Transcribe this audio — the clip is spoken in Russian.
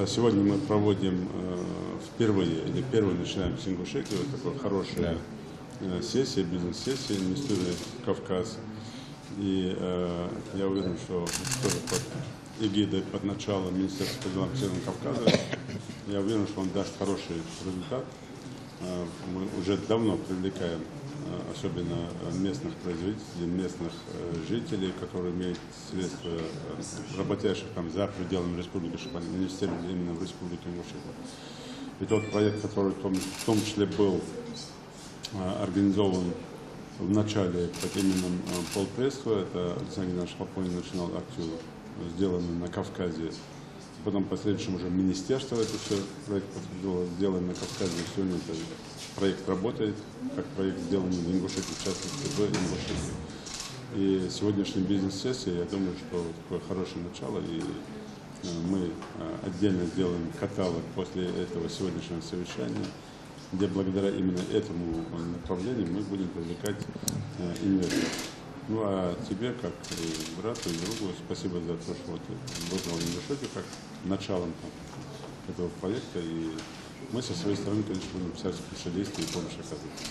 Сегодня мы проводим впервые, или первую начинаем с Ингушетии, вот такая хорошая сессия, бизнес-сессия, инвестируя в Кавказ. И я уверен, что тоже под эгидой, под началом Министерства по делам Северного Кавказа, я уверен, что он даст хороший результат. Мы уже давно привлекаем особенно местных производителей, местных жителей, которые имеют средства, работающих там за пределами республики, чтобы они инвестировали именно в республику Ингушетия. И тот проект, который в том числе был организован в начале под именем Полпредства, это Александр Геннадьевич Хлопонин начинал акцию, сделанную на Кавказе. Потом в последующем уже министерство это все проект подтвердило, сделан на Кавказе. Сегодня этот проект работает, как проект сделан в Ингушетии, в частности в Ингушетии. И сегодняшняя бизнес-сессия, я думаю, что такое хорошее начало, и мы отдельно сделаем каталог после этого сегодняшнего совещания, где благодаря именно этому направлению мы будем привлекать инвесторов. Ну а тебе, как и брату, и другу, спасибо за то, что ты вызвал Ингушетию как началом этого проекта. И мы со своей стороны, конечно, будем всячески содействовать и помощь оказывать.